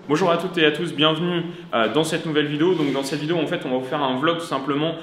Bonjour à toutes et à tous, bienvenue dans cette nouvelle vidéo. Donc dans cette vidéo, en fait, on va vous faire un vlog tout simplement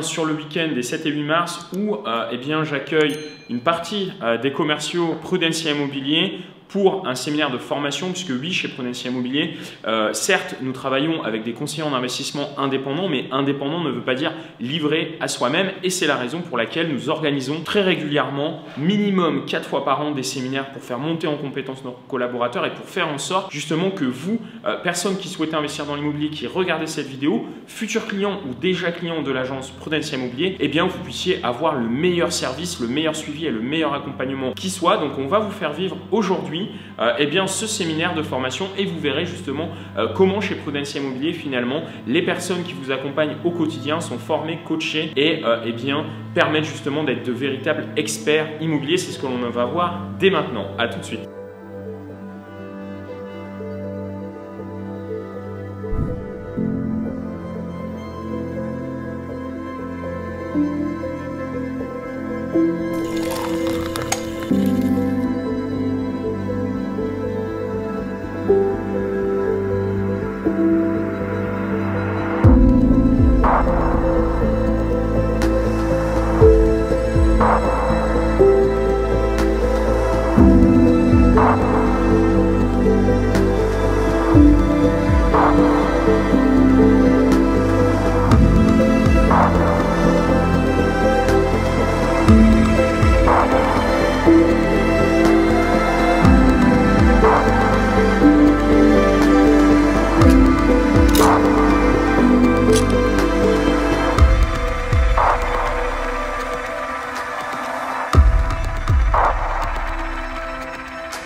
sur le week-end des 7 et 8 mars où j'accueille une partie des commerciaux Prudentia Immobilier pour un séminaire de formation, puisque oui, chez Prudentia Immobilier, certes, nous travaillons avec des conseillers en investissement indépendants, mais indépendant ne veut pas dire livré à soi-même, et c'est la raison pour laquelle nous organisons très régulièrement, minimum 4 fois par an, des séminaires pour faire monter en compétence nos collaborateurs et pour faire en sorte justement que vous, personnes qui souhaitez investir dans l'immobilier, qui regardez cette vidéo, futurs clients ou déjà clients de l'agence Prudentia Immobilier, vous puissiez avoir le meilleur service, le meilleur suivi et le meilleur accompagnement qui soit. Donc on va vous faire vivre aujourd'hui ce séminaire de formation et vous verrez justement comment chez Prudentia Immobilier finalement les personnes qui vous accompagnent au quotidien sont formées, coachées et permettent justement d'être de véritables experts immobiliers. C'est ce que l'on va voir dès maintenant. À tout de suite.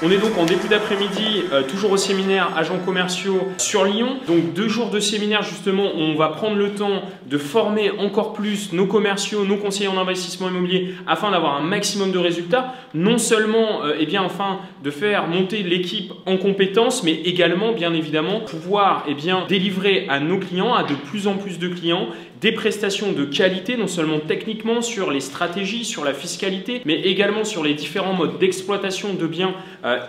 On est donc en début d'après-midi, toujours au séminaire agents commerciaux sur Lyon. Donc 2 jours de séminaire justement où on va prendre le temps de former encore plus nos commerciaux, nos conseillers en investissement immobilier afin d'avoir un maximum de résultats. Non seulement afin de faire monter l'équipe en compétences, mais également bien évidemment pouvoir délivrer à nos clients, à de plus en plus de clients, des prestations de qualité, non seulement techniquement sur les stratégies, sur la fiscalité, mais également sur les différents modes d'exploitation de biens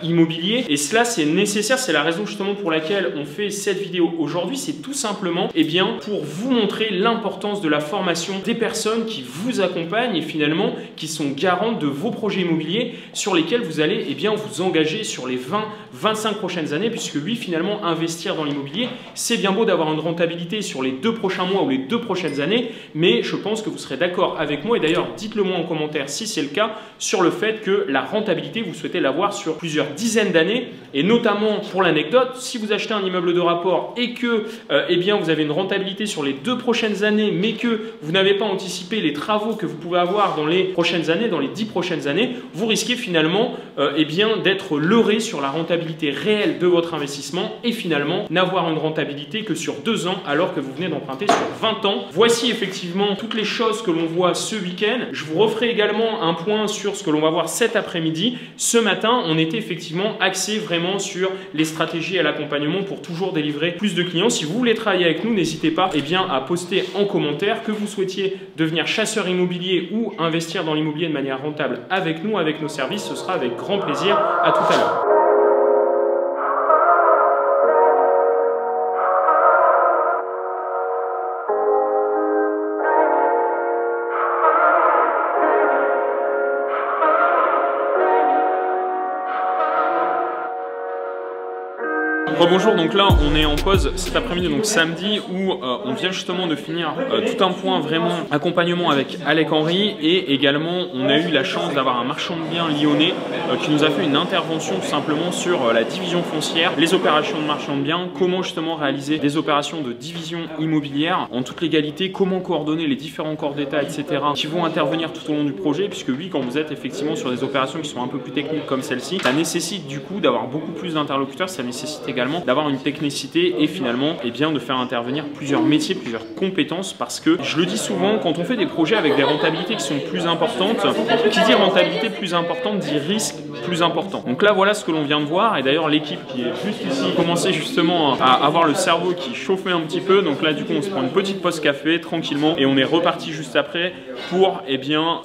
immobiliers. Et cela, c'est nécessaire, c'est la raison justement pour laquelle on fait cette vidéo aujourd'hui. C'est tout simplement pour vous montrer l'importance de la formation des personnes qui vous accompagnent et finalement qui sont garantes de vos projets immobiliers sur lesquels vous allez vous engager sur les 20-25 prochaines années, puisque oui, finalement, investir dans l'immobilier, c'est bien beau d'avoir une rentabilité sur les 2 prochains mois ou les 2 prochaines années, mais je pense que vous serez d'accord avec moi, et d'ailleurs dites-le moi en commentaire si c'est le cas, sur le fait que la rentabilité, vous souhaitez l'avoir sur plusieurs dizaines d'années, et notamment pour l'anecdote, si vous achetez un immeuble de rapport et que vous avez une rentabilité sur les 2 prochaines années, mais que vous n'avez pas anticipé les travaux que vous pouvez avoir dans les prochaines années, dans les 10 prochaines années, vous risquez finalement d'être leurré sur la rentabilité réelle de votre investissement et finalement n'avoir une rentabilité que sur 2 ans alors que vous venez d'emprunter sur 20 ans. Voici effectivement toutes les choses que l'on voit ce week-end. Je vous referai également un point sur ce que l'on va voir cet après-midi. Ce matin, on était effectivement axé vraiment sur les stratégies et l'accompagnement pour toujours délivrer plus de clients. Si vous voulez travailler avec nous, n'hésitez pas à poster en commentaire que vous souhaitiez devenir chasseur immobilier ou investir dans l'immobilier de manière rentable avec nous, avec nos services. Ce sera avec grand plaisir. À tout à l'heure. Rebonjour, donc là on est en pause cet après-midi, donc samedi, où on vient justement de finir tout un point vraiment accompagnement avec Alec Henry, et également on a eu la chance d'avoir un marchand de biens lyonnais qui nous a fait une intervention tout simplement sur la division foncière, les opérations de marchand de biens, comment justement réaliser des opérations de division immobilière en toute légalité, comment coordonner les différents corps d'État, etc. qui vont intervenir tout au long du projet, puisque oui, quand vous êtes effectivement sur des opérations qui sont un peu plus techniques comme celle-ci, ça nécessite du coup d'avoir beaucoup plus d'interlocuteurs, ça nécessite également également d'avoir une technicité et finalement de faire intervenir plusieurs métiers, plusieurs compétences, parce que je le dis souvent, quand on fait des projets avec des rentabilités qui sont plus importantes, qui dit rentabilité plus importante dit risque plus important. Donc là voilà ce que l'on vient de voir, et d'ailleurs l'équipe qui est juste ici commençait justement à avoir le cerveau qui chauffait un petit peu. Donc là du coup on se prend une petite pause café tranquillement et on est reparti juste après pour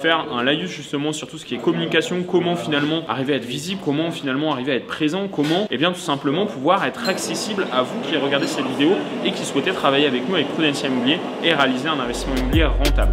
faire un laïus justement sur tout ce qui est communication, comment finalement arriver à être visible, comment finalement arriver à être présent, comment tout simplement pouvoir être accessible à vous qui regardez cette vidéo et qui souhaitez travailler avec nous avec Prudential Immobilier et réaliser un investissement immobilier rentable.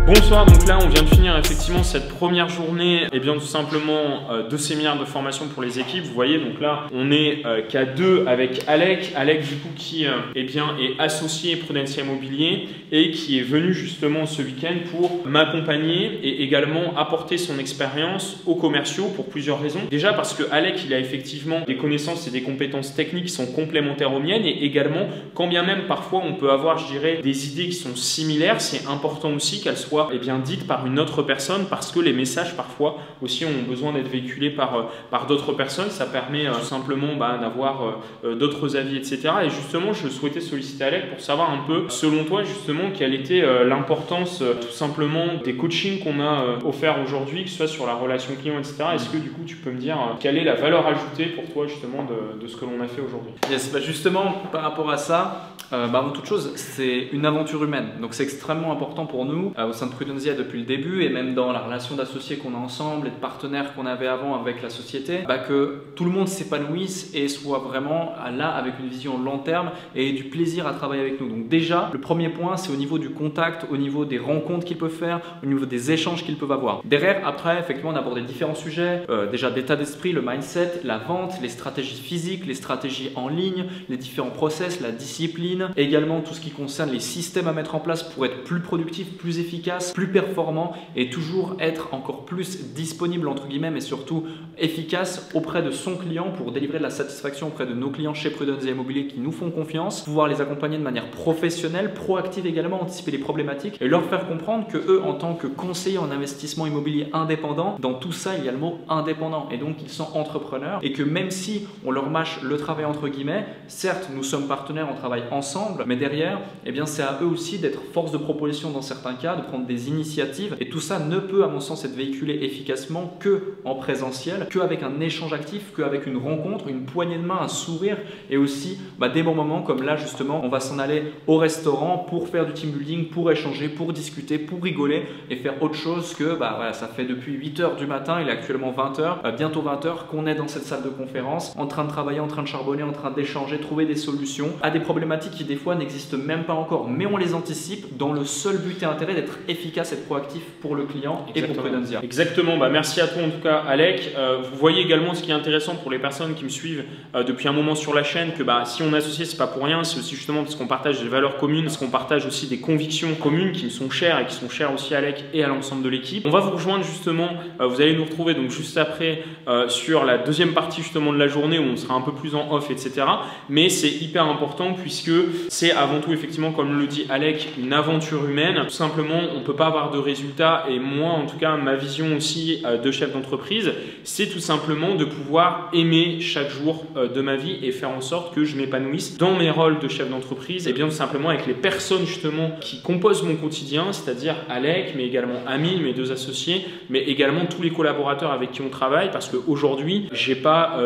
Bonsoir, donc là on vient de finir effectivement cette première journée tout simplement de séminaire de formation pour les équipes. Vous voyez, donc là on est qu'à 2 avec Alec du coup qui est associé Prudential Immobilier et qui est venu justement ce week-end pour m'accompagner et également apporter son expérience aux commerciaux pour plusieurs raisons. Déjà parce que Alec il a effectivement des connaissances et des compétences techniques qui sont complémentaires aux miennes, et également quand bien même parfois on peut avoir des idées qui sont similaires, c'est important aussi qu'elles soient dites par une autre personne, parce que les messages parfois aussi ont besoin d'être véhiculés par d'autres personnes. Ça permet tout simplement d'avoir d'autres avis, etc. Et justement je souhaitais solliciter Alec pour savoir un peu selon toi justement quelle était l'importance tout simplement des coachings qu'on a offerts aujourd'hui, que ce soit sur la relation client, etc. Est-ce que du coup tu peux me dire quelle est la valeur ajoutée pour toi justement de ce que l'on a fait aujourd'hui? Yes, justement par rapport à ça, avant toute chose, c'est une aventure humaine. Donc c'est extrêmement important pour nous au sein de Prudensia depuis le début, et même dans la relation d'associés qu'on a ensemble et de partenaires qu'on avait avant avec la société, que tout le monde s'épanouisse et soit vraiment là avec une vision long terme et du plaisir à travailler avec nous. Donc déjà, le premier point, c'est au niveau du contact, au niveau des rencontres qu'ils peuvent faire, au niveau des échanges qu'ils peuvent avoir. Derrière, après, effectivement, on a abordé différents sujets, déjà d'état d'esprit, le mindset, la vente, les stratégies physiques, les stratégies en ligne, les différents process, la discipline, également tout ce qui concerne les systèmes à mettre en place pour être plus productif, plus efficace, plus performant et toujours être encore plus disponible entre guillemets, mais surtout efficace auprès de son client pour délivrer de la satisfaction auprès de nos clients chez Prudential Immobilier qui nous font confiance, pouvoir les accompagner de manière professionnelle, proactive également, anticiper les problématiques et leur faire comprendre que eux, en tant que conseillers en investissement immobilier indépendant, dans tout ça il y a le mot indépendant, et donc ils sont entrepreneurs, et que même si on leur mâche le travail entre guillemets, certes nous sommes partenaires, on travaille ensemble, mais derrière c'est à eux aussi d'être force de proposition dans certains cas, de prendre des initiatives, et tout ça ne peut à mon sens être véhiculé efficacement que en présentiel, qu'avec un échange actif, qu'avec une rencontre, une poignée de main, un sourire, et aussi des bons moments comme là justement on va s'en aller au restaurant pour faire du team building, pour échanger, pour discuter, pour rigoler et faire autre chose que voilà, ça fait depuis 8 h du matin, il est actuellement 20 h, bientôt 20 h qu'on est dans cette salle de conférence en train de travailler, en train de charbonner, en train d'échanger, trouver des solutions à des problématiques qui des fois n'existent même pas encore, mais on les anticipe dans le seul but et intérêt d'être efficace et proactif pour le client. Exactement. Et pour Prudential. Exactement, merci à toi en tout cas Alec. Vous voyez également ce qui est intéressant pour les personnes qui me suivent depuis un moment sur la chaîne, que si on est associé, c'est pas pour rien, c'est aussi justement parce qu'on partage des valeurs communes, parce qu'on partage aussi des convictions communes qui me sont chères et qui sont chères aussi à Alec et à l'ensemble de l'équipe. On va vous rejoindre justement, vous allez nous retrouver donc juste après sur la deuxième partie justement de la journée où on sera un peu plus en off, etc. Mais c'est hyper important puisque c'est avant tout effectivement, comme le dit Alec, une aventure humaine. Tout simplement, on ne peut pas avoir de résultats, et moi en tout cas ma vision aussi de chef d'entreprise, c'est tout simplement de pouvoir aimer chaque jour de ma vie et faire en sorte que je m'épanouisse dans mes rôles de chef d'entreprise, et bien tout simplement avec les personnes justement qui composent mon quotidien, c'est-à-dire Alec, mais également Amine, mes 2 associés, mais également tous les collaborateurs avec qui on travaille, parce qu'aujourd'hui j'ai pas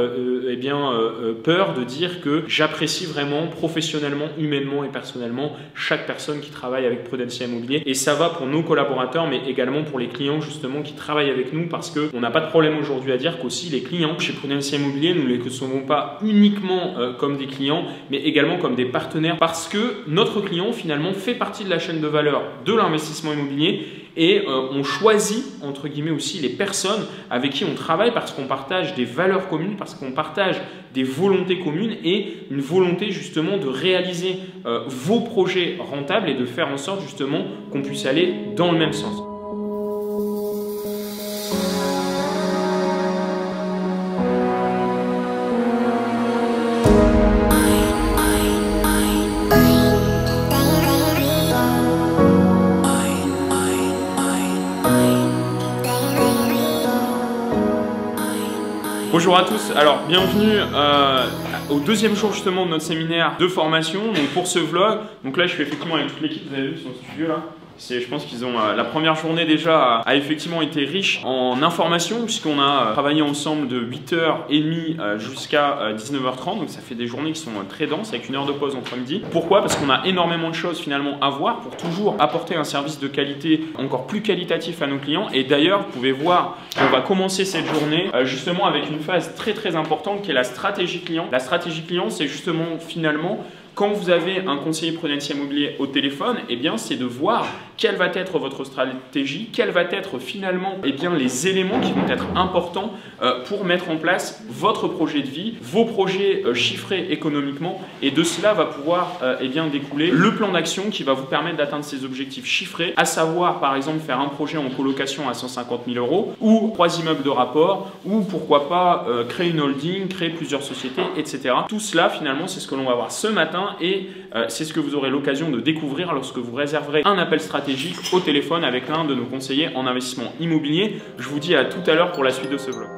peur de dire que j'apprécie vraiment professionnellement, humainement et personnellement chaque personne qui travaille avec Prudential Immobilier, et ça va pour nos collaborateurs mais également pour les clients justement qui travaillent avec nous, parce qu'on n'a pas de problème aujourd'hui à dire qu'aussi les clients chez Prudential Immobilier, nous ne les concevons pas uniquement comme des clients mais également comme des partenaires, parce que notre client finalement fait partie de la chaîne de valeur de l'investissement immobilier, et on choisit entre guillemets aussi les personnes avec qui on travaille parce qu'on partage des valeurs communes, parce qu'on partage des volontés communes et une volonté justement de réaliser vos projets rentables et de faire en sorte justement qu'on puisse aller dans le même sens. Bonjour à tous, alors bienvenue au deuxième jour justement de notre séminaire de formation. Donc pour ce vlog, donc là je suis effectivement avec toute l'équipe, vous avez vu, ils sont au studio là. Je pense qu'ils ont la première journée déjà a effectivement été riche en informations puisqu'on a travaillé ensemble de 8h30 jusqu'à 19h30, donc ça fait des journées qui sont très denses avec une heure de pause entre midi. Pourquoi? Parce qu'on a énormément de choses finalement à voir pour toujours apporter un service de qualité encore plus qualitatif à nos clients. Et d'ailleurs vous pouvez voir qu'on va commencer cette journée justement avec une phase très importante qui est la stratégie client. La stratégie client, c'est justement finalement quand vous avez un conseiller prudentiel immobilier au téléphone, eh bien, c'est de voir quelle va être votre stratégie, quels vont être finalement les éléments qui vont être importants pour mettre en place votre projet de vie, vos projets chiffrés économiquement, et de cela va pouvoir découler le plan d'action qui va vous permettre d'atteindre ces objectifs chiffrés, à savoir par exemple faire un projet en colocation à 150 000 € ou 3 immeubles de rapport, ou pourquoi pas créer une holding, créer plusieurs sociétés, etc. Tout cela finalement c'est ce que l'on va voir ce matin. Et c'est ce que vous aurez l'occasion de découvrir lorsque vous réserverez un appel stratégique au téléphone avec l'un de nos conseillers en investissement immobilier. Je vous dis à tout à l'heure pour la suite de ce vlog.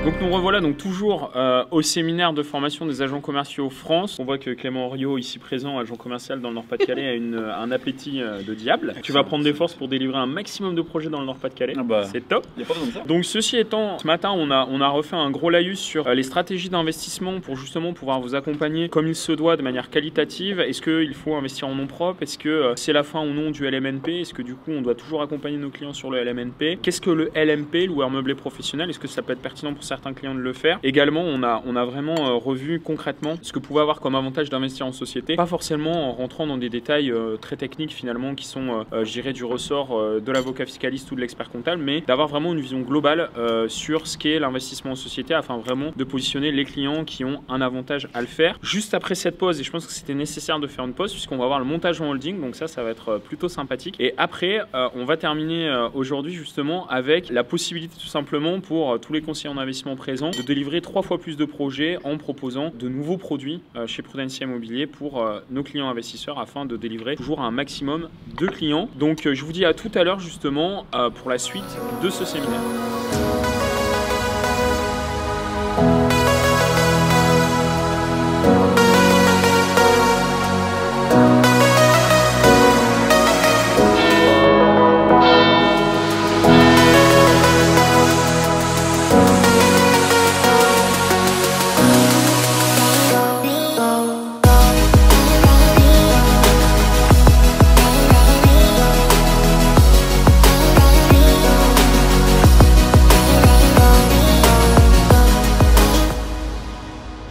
Donc nous revoilà donc toujours au séminaire de formation des agents commerciaux France. On voit que Clément Henriot, ici présent, agent commercial dans le Nord-Pas-de-Calais, a un appétit de diable. Tu vas prendre des forces pour délivrer un maximum de projets dans le Nord-Pas-de-Calais. Ah bah, c'est top. Y a pas besoin de ça. Donc ceci étant, ce matin on a refait un gros laïus sur les stratégies d'investissement pour justement pouvoir vous accompagner comme il se doit de manière qualitative. Est-ce qu'il faut investir en nom propre? Est-ce que c'est la fin ou non du LMNP? Est-ce que du coup on doit toujours accompagner nos clients sur le LMNP? Qu'est-ce que le LMP, loueur meublé professionnel? Est-ce que ça peut être pertinent pour certains clients de le faire? Également, on a vraiment revu concrètement ce que pouvait avoir comme avantage d'investir en société, pas forcément en rentrant dans des détails très techniques finalement qui sont, je dirais, du ressort de l'avocat fiscaliste ou de l'expert comptable, mais d'avoir vraiment une vision globale sur ce qu'est l'investissement en société afin vraiment de positionner les clients qui ont un avantage à le faire. Juste après cette pause, et je pense que c'était nécessaire de faire une pause puisqu'on va voir le montage en holding, donc ça va être plutôt sympathique. Et après, on va terminer aujourd'hui justement avec la possibilité tout simplement pour tous les conseillers en investissement présents de délivrer 3 fois plus de projets en proposant de nouveaux produits chez Prudentiel Immobilier pour nos clients investisseurs afin de délivrer toujours un maximum de clients. Donc je vous dis à tout à l'heure justement pour la suite de ce séminaire.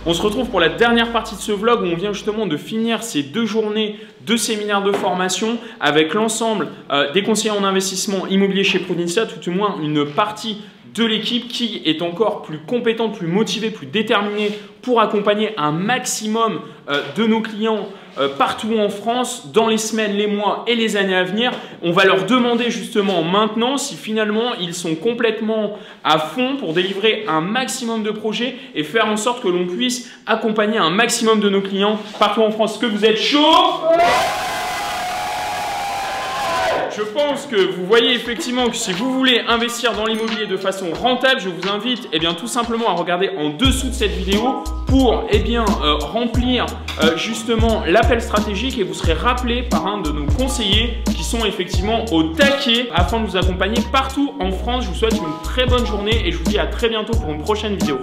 On se retrouve pour la dernière partie de ce vlog où on vient justement de finir ces 2 journées de séminaire de formation avec l'ensemble des conseillers en investissement immobilier chez Prudential, tout au moins une partie de l'équipe qui est encore plus compétente, plus motivée, plus déterminée pour accompagner un maximum de nos clients partout en France dans les semaines, les mois et les années à venir. On va leur demander justement maintenant si finalement ils sont complètement à fond pour délivrer un maximum de projets et faire en sorte que l'on puisse accompagner un maximum de nos clients partout en France. Est-ce que vous êtes chaud ? Je pense que vous voyez effectivement que si vous voulez investir dans l'immobilier de façon rentable, je vous invite tout simplement à regarder en dessous de cette vidéo pour remplir justement l'appel stratégique et vous serez rappelé par un de nos conseillers qui sont effectivement au taquet afin de vous accompagner partout en France. Je vous souhaite une très bonne journée et je vous dis à très bientôt pour une prochaine vidéo.